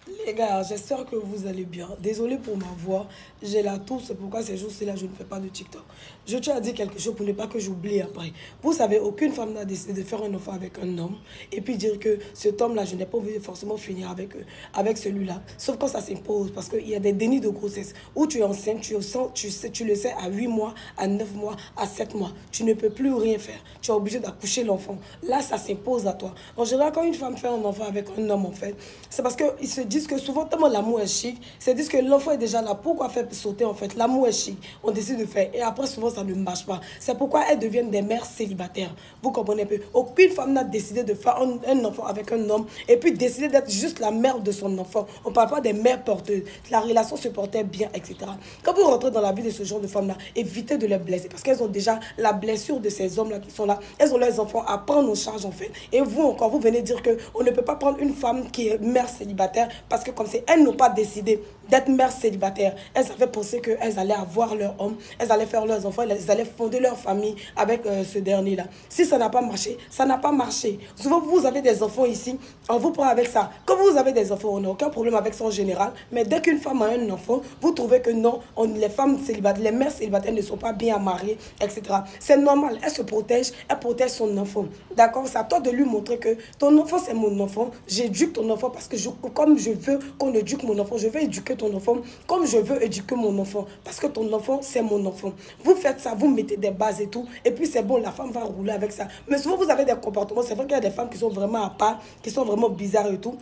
Les gars, j'espère que vous allez bien. Désolé pour ma voix, j'ai la toux, c'est pourquoi ces jours-ci là je ne fais pas de TikTok. Je tiens à dire quelque chose pour ne pas que j'oublie après. Vous savez, aucune femme n'a décidé de faire un enfant avec un homme et puis dire que cet homme-là, je n'ai pas envie de forcément finir avec celui-là. Sauf quand ça s'impose, parce qu'il y a des dénis de grossesse où tu es enceinte, tu le sais à 8 mois, à 9 mois, à 7 mois. Tu ne peux plus rien faire. Tu es obligé d'accoucher l'enfant. Là, ça s'impose à toi. En général, quand une femme fait un enfant avec un homme, en fait, c'est parce qu'ils se disent que souvent, tellement l'amour est chic, c'est disent que l'enfant est déjà là. Pourquoi faire sauter en fait? L'amour est chic. On décide de faire. Et après, souvent, ça ne marche pas. C'est pourquoi elles deviennent des mères célibataires. Vous comprenez un peu? Aucune femme n'a décidé de faire un enfant avec un homme et puis décider d'être juste la mère de son enfant. On ne parle pas des mères porteuses. La relation se portait bien, etc. Quand vous rentrez dans la vie de ce genre de femmes-là, évitez de les blesser parce qu'elles ont déjà la blessure de ces hommes-là qui sont là. Elles ont leurs enfants à prendre en charge en fait. Et vous encore, vous venez dire qu'on ne peut pas prendre une femme qui est mère célibataire parce que comme c'est elles n'ont pas décidé d'être mères célibataires. Elles avaient pensé qu'elles allaient avoir leur homme, elles allaient faire leurs enfants, elles allaient fonder leur famille avec ce dernier-là. Si ça n'a pas marché, ça n'a pas marché. Souvent, vous avez des enfants ici, on vous prend avec ça. Quand vous avez des enfants, on n'a aucun problème avec ça en général. Mais dès qu'une femme a un enfant, vous trouvez que non, les femmes célibataires, les mères célibataires ne sont pas bien mariées, etc. C'est normal, elle se protège, elle protège son enfant. D'accord? C'est à toi de lui montrer que ton enfant, c'est mon enfant. J'éduque ton enfant parce que comme je veux qu'on éduque mon enfant, je veux éduquer ton enfant comme je veux éduquer mon enfant. Parce que ton enfant, c'est mon enfant. Vous faites ça, vous mettez des bases et tout. Et puis c'est bon, la femme va rouler avec ça. Mais souvent, vous avez des comportements. C'est vrai qu'il y a des femmes qui sont vraiment à part, qui sont vraiment bizarres et tout.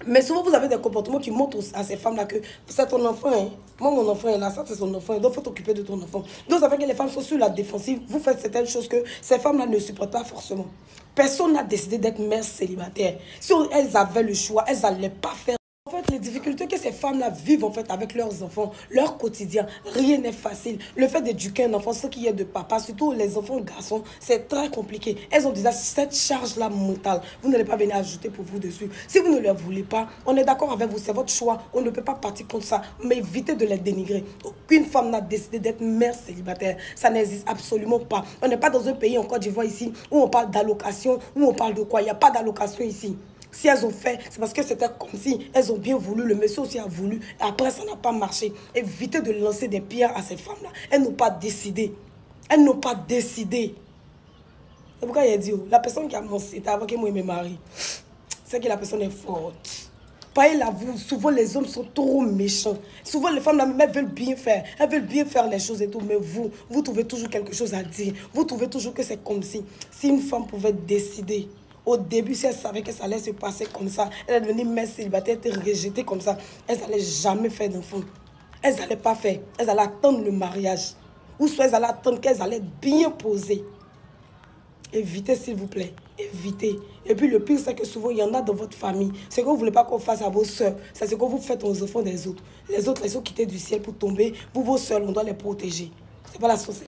Mais souvent, vous avez des comportements qui montrent à ces femmes-là que c'est ton enfant. Hein. Moi, mon enfant est là, ça c'est son enfant. Donc, il faut t'occuper de ton enfant. Donc, ça fait que les femmes sont sur la défensive. Vous faites certaines choses que ces femmes-là ne supportent pas forcément. Personne n'a décidé d'être mère célibataire. Si elles avaient le choix, elles n'allaient pas faire. En fait, les difficultés que ces femmes-là vivent en fait avec leurs enfants, leur quotidien, rien n'est facile. Le fait d'éduquer un enfant, ce qui est de papa, surtout les enfants garçons, c'est très compliqué. Elles ont déjà cette charge-là mentale. Vous n'allez pas venir ajouter pour vous dessus. Si vous ne le voulez pas, on est d'accord avec vous, c'est votre choix. On ne peut pas partir contre ça, mais évitez de les dénigrer. Aucune femme n'a décidé d'être mère célibataire. Ça n'existe absolument pas. On n'est pas dans un pays en Côte d'Ivoire ici où on parle d'allocation, où on parle de quoi. Il n'y a pas d'allocation ici. Si elles ont fait, c'est parce que c'était comme si elles ont bien voulu, le monsieur aussi a voulu, et après ça n'a pas marché. Évitez de lancer des pierres à ces femmes-là. Elles n'ont pas décidé. Elles n'ont pas décidé. C'est pourquoi il a dit, oh, la personne qui a menti, avant que moi et mes maris, c'est que la personne est forte. Pas il avoue, souvent les hommes sont trop méchants. Souvent les femmes, elles veulent bien faire. Elles veulent bien faire les choses et tout. Mais vous trouvez toujours quelque chose à dire. Vous trouvez toujours que c'est comme si une femme pouvait décider. Au début, si elle savait que ça allait se passer comme ça, elle allait devenir mère célibataire, être rejetée comme ça, elles n'allaient jamais faire d'enfant. Elles n'allaient pas faire. Elles allaient attendre le mariage. Ou soit elles allaient attendre qu'elles allaient bien poser. Évitez, s'il vous plaît. Évitez. Et puis le pire, c'est que souvent, il y en a dans votre famille. C'est que vous ne voulez pas qu'on fasse à vos soeurs. C'est ce que vous faites aux enfants des autres. Les autres, ils sont quittés du ciel pour tomber. Vous, vos soeurs, on doit les protéger. Ce n'est pas la société.